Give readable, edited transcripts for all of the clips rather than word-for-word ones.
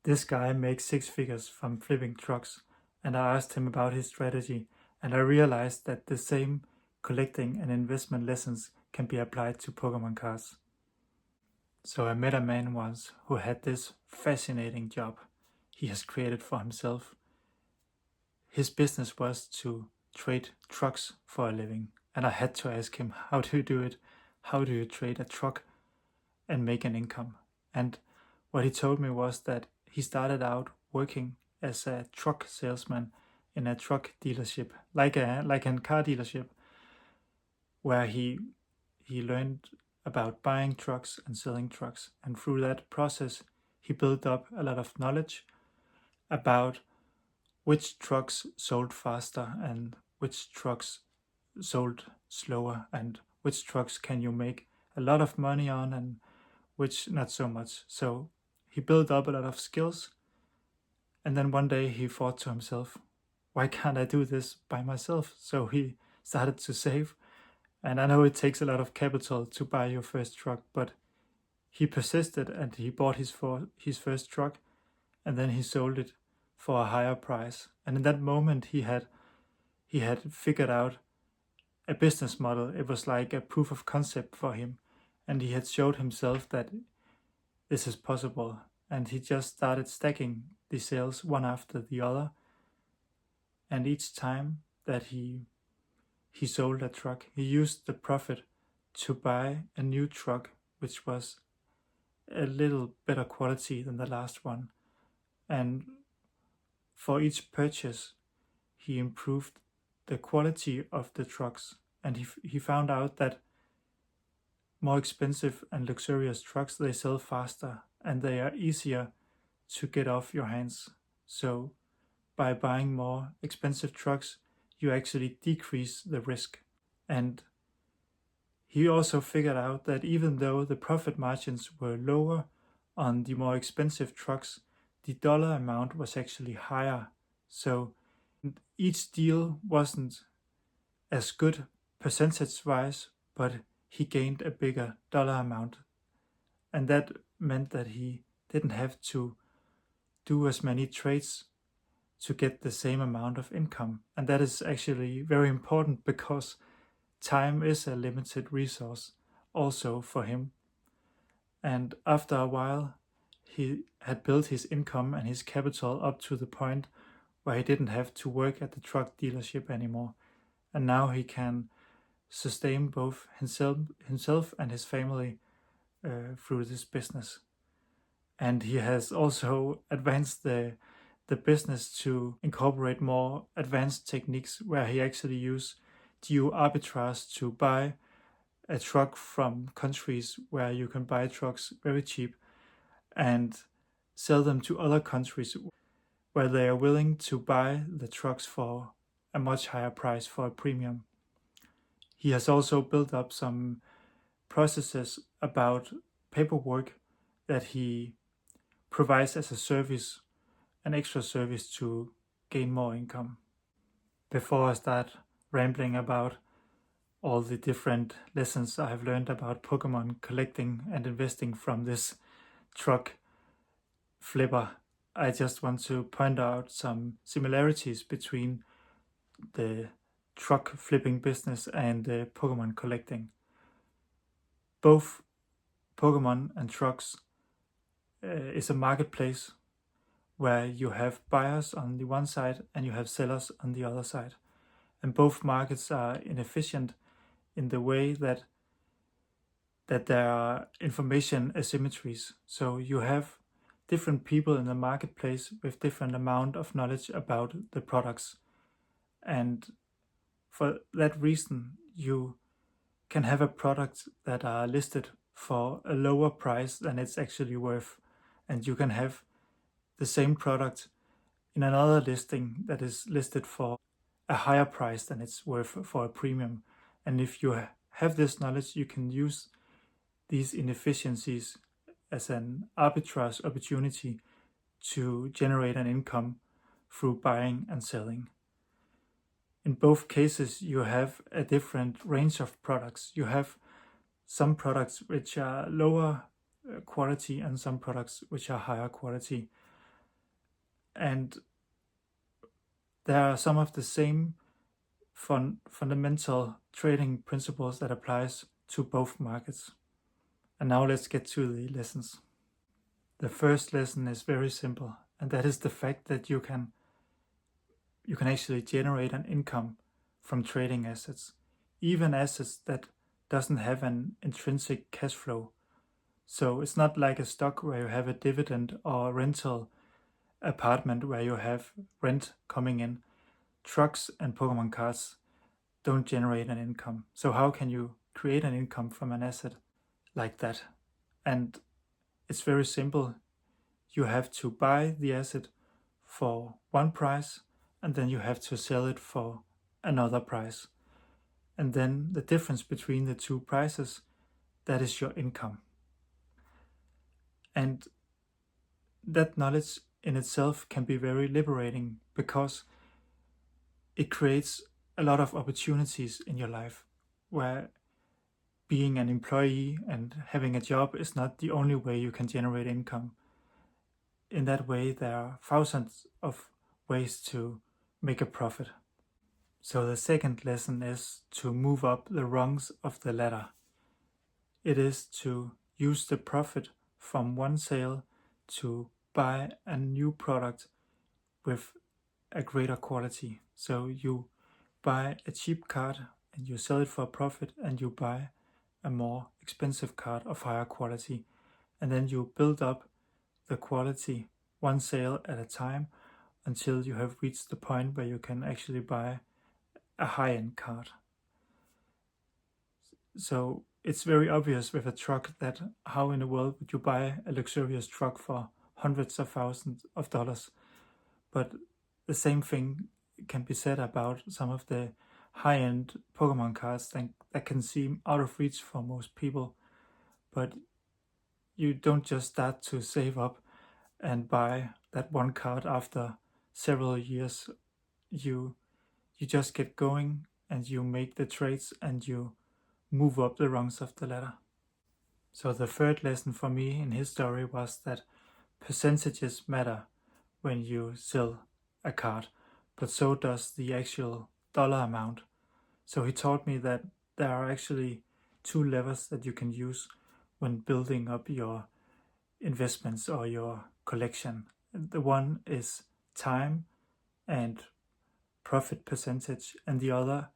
This guy makes six figures from flipping trucks, and I asked him about his strategy, and I realized that the same collecting and investment lessons can be applied to Pokemon cards. So I met a man once who had this fascinating job he has created for himself. His business was to trade trucks for a living, and I had to ask him, how do you do it? How do you trade a truck and make an income? And what he told me was that he started out working as a truck salesman in a truck dealership, like a car dealership, where he learned about buying trucks and selling trucks. And through that process, he built up a lot of knowledge about which trucks sold faster and which trucks sold slower, and which trucks can you make a lot of money on and which not so much. So he built up a lot of skills, and then one day he thought to himself, why can't I do this by myself? So he started to save. And I know it takes a lot of capital to buy your first truck, but he persisted and he bought his first truck, and then he sold it for a higher price. And in that moment he had figured out a business model. It was like a proof of concept for him, and he had showed himself that this is possible. And he just started stacking the sales one after the other, and each time that he sold a truck, he used the profit to buy a new truck which was a little better quality than the last one. And for each purchase he improved the quality of the trucks, and he found out that more expensive and luxurious trucks, they sell faster and they are easier to get off your hands. So by buying more expensive trucks, you actually decrease the risk. And he also figured out that even though the profit margins were lower on the more expensive trucks, the dollar amount was actually higher. So each deal wasn't as good percentage-wise, but he gained a bigger dollar amount. And that meant that he didn't have to do as many trades to get the same amount of income. And that is actually very important, because time is a limited resource also for him. And after a while, he had built his income and his capital up to the point where he didn't have to work at the truck dealership anymore. And now he can sustain both himself and his family through this business. And he has also advanced the business to incorporate more advanced techniques, where he actually use geo arbitrage to buy a truck from countries where you can buy trucks very cheap and sell them to other countries where they are willing to buy the trucks for a much higher price, for a premium. He has also built up some processes about paperwork that he provides as a service, an extra service to gain more income. Before I start rambling about all the different lessons I have learned about Pokemon collecting and investing from this truck flipper, I just want to point out some similarities between the truck flipping business and the Pokemon collecting. Both Pokemon and trucks is a marketplace where you have buyers on the one side and you have sellers on the other side. And both markets are inefficient in the way that there are information asymmetries. So you have different people in the marketplace with different amount of knowledge about the products. And for that reason, you can have a product that are listed for a lower price than it's actually worth. And you can have the same product in another listing that is listed for a higher price than it's worth for a premium. And if you have this knowledge, you can use these inefficiencies as an arbitrage opportunity to generate an income through buying and selling. In both cases, you have a different range of products. You have some products which are lower quality and some products which are higher quality. And there are some of the same fundamental trading principles that applies to both markets. And now let's get to the lessons. The first lesson is very simple, and that is the fact that you can actually generate an income from trading assets, even assets that doesn't have an intrinsic cash flow. So it's not like a stock where you have a dividend or a rental apartment where you have rent coming in. Trucks and Pokemon cards don't generate an income. So how can you create an income from an asset like that? And it's very simple. You have to buy the asset for one price, and then you have to sell it for another price. And then the difference between the two prices, that is your income. And that knowledge in itself can be very liberating because it creates a lot of opportunities in your life where being an employee and having a job is not the only way you can generate income. In that way, there are thousands of ways to make a profit. So the second lesson is to move up the rungs of the ladder. It is to use the profit from one sale to buy a new product with a greater quality. So you buy a cheap card and you sell it for a profit, and you buy a more expensive card of higher quality, and then you build up the quality one sale at a time until you have reached the point where you can actually buy a high-end card. So it's very obvious with a truck that how in the world would you buy a luxurious truck for hundreds of thousands of dollars? But the same thing can be said about some of the high-end Pokemon cards that can seem out of reach for most people. But you don't just start to save up and buy that one card after several years. You just get going and you make the trades and you move up the rungs of the ladder. So the third lesson for me in his story was that percentages matter when you sell a card, but so does the actual dollar amount. So he taught me that there are actually two levers that you can use when building up your investments or your collection. The one is time and profit percentage, and the other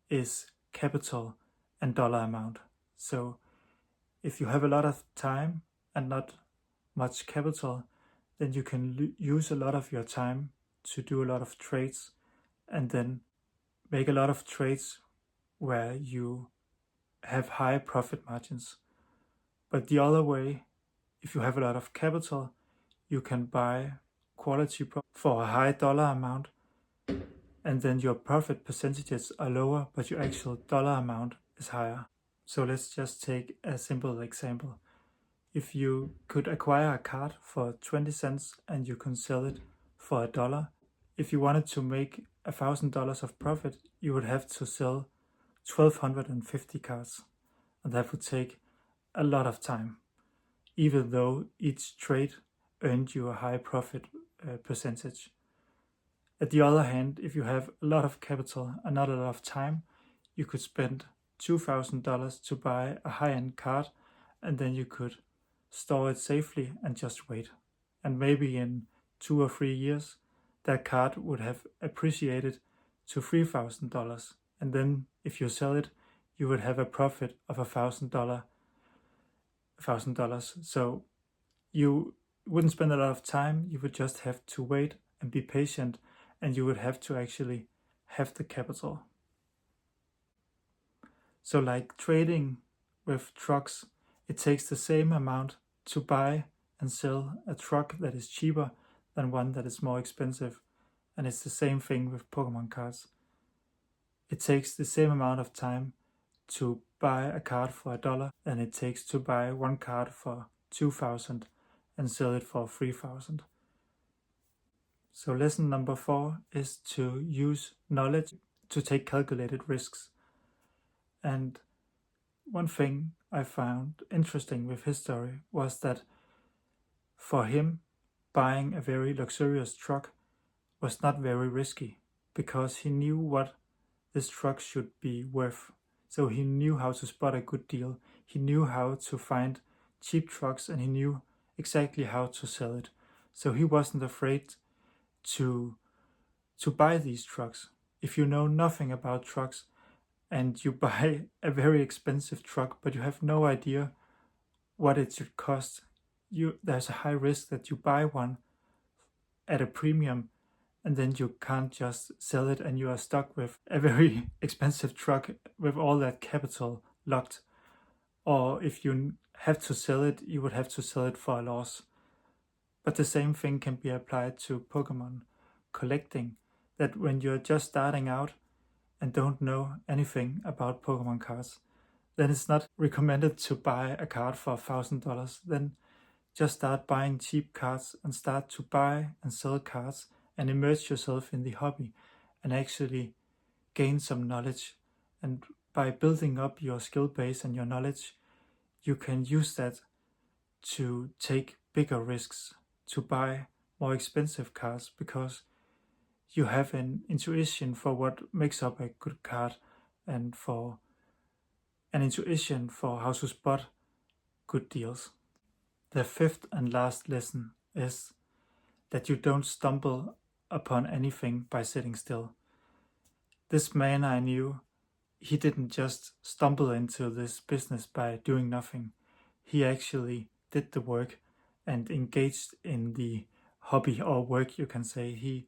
is capital and dollar amount. So if you have a lot of time and not much capital, then you can use a lot of your time to do a lot of trades and then make a lot of trades where you have high profit margins. But the other way, if you have a lot of capital, you can buy quality for a high dollar amount, and then your profit percentages are lower, but your actual dollar amount is higher. So let's just take a simple example. If you could acquire a card for 20 cents and you can sell it for $1, if you wanted to make $1,000 of profit, you would have to sell 1,250 cards, and that would take a lot of time, even though each trade earned you a high profit percentage. At the other hand, if you have a lot of capital and not a lot of time, you could spend $2,000 to buy a high-end card, and then you could store it safely and just wait. And maybe in 2 or 3 years, that card would have appreciated to $3,000. And then if you sell it, you would have a profit of $1,000. So you wouldn't spend a lot of time, you would just have to wait and be patient, and you would have to actually have the capital. So like trading with trucks, it takes the same amount to buy and sell a truck that is cheaper than one that is more expensive. And it's the same thing with Pokemon cards. It takes the same amount of time to buy a card for $1 than it takes to buy one card for 2,000 and sell it for 3,000. So lesson number 4 is to use knowledge to take calculated risks. And one thing I found interesting with his story was that for him, buying a very luxurious truck was not very risky because he knew what this truck should be worth. So he knew how to spot a good deal, he knew how to find cheap trucks, and he knew exactly how to sell it. So he wasn't afraid to buy these trucks. If you know nothing about trucks and you buy a very expensive truck but you have no idea what it should cost, there's a high risk that you buy one at a premium and then you can't just sell it and you are stuck with a very expensive truck with all that capital locked. Or if you have to sell it, you would have to sell it for a loss. But the same thing can be applied to Pokemon collecting, that when you're just starting out and don't know anything about Pokemon cards, then it's not recommended to buy a card for $1,000. Then just start buying cheap cards and start to buy and sell cards and immerse yourself in the hobby and actually gain some knowledge. And by building up your skill base and your knowledge, you can use that to take bigger risks, to buy more expensive cards, because you have an intuition for what makes up a good card and for an intuition for how to spot good deals. The fifth and last lesson is that you don't stumble upon anything by sitting still. This man I knew, he didn't just stumble into this business by doing nothing. He actually did the work and engaged in the hobby or work, you can say. He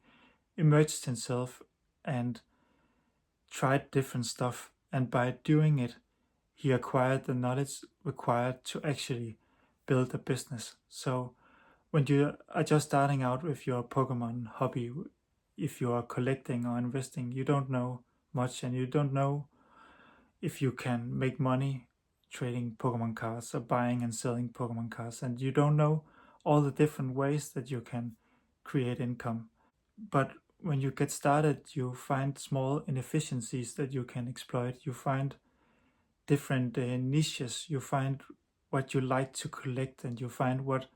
immersed himself and tried different stuff, and by doing it, he acquired the knowledge required to actually build a business. So when you are just starting out with your Pokemon hobby, if you are collecting or investing, you don't know much and you don't know if you can make money trading Pokemon cards or buying and selling Pokemon cards, and you don't know all the different ways that you can create income. But when you get started, you find small inefficiencies that you can exploit. You find different niches. You find what you like to collect, and you find what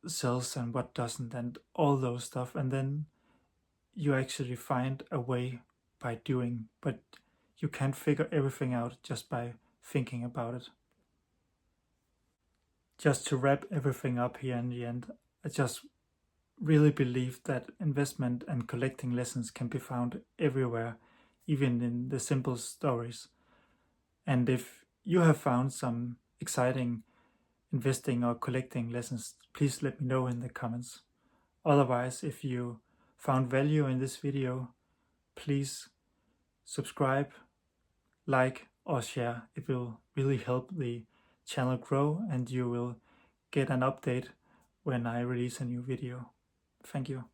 sells and what doesn't, and all those stuff. And then you actually find a way by doing, but you can't figure everything out just by thinking about it. Just to wrap everything up here in the end, I just really believe that investment and collecting lessons can be found everywhere, even in the simple stories. And if you have found some exciting investing or collecting lessons, please let me know in the comments. Otherwise, if you found value in this video, please subscribe, like, or share. It will really help the channel grow and you will get an update when I release a new video. Thank you.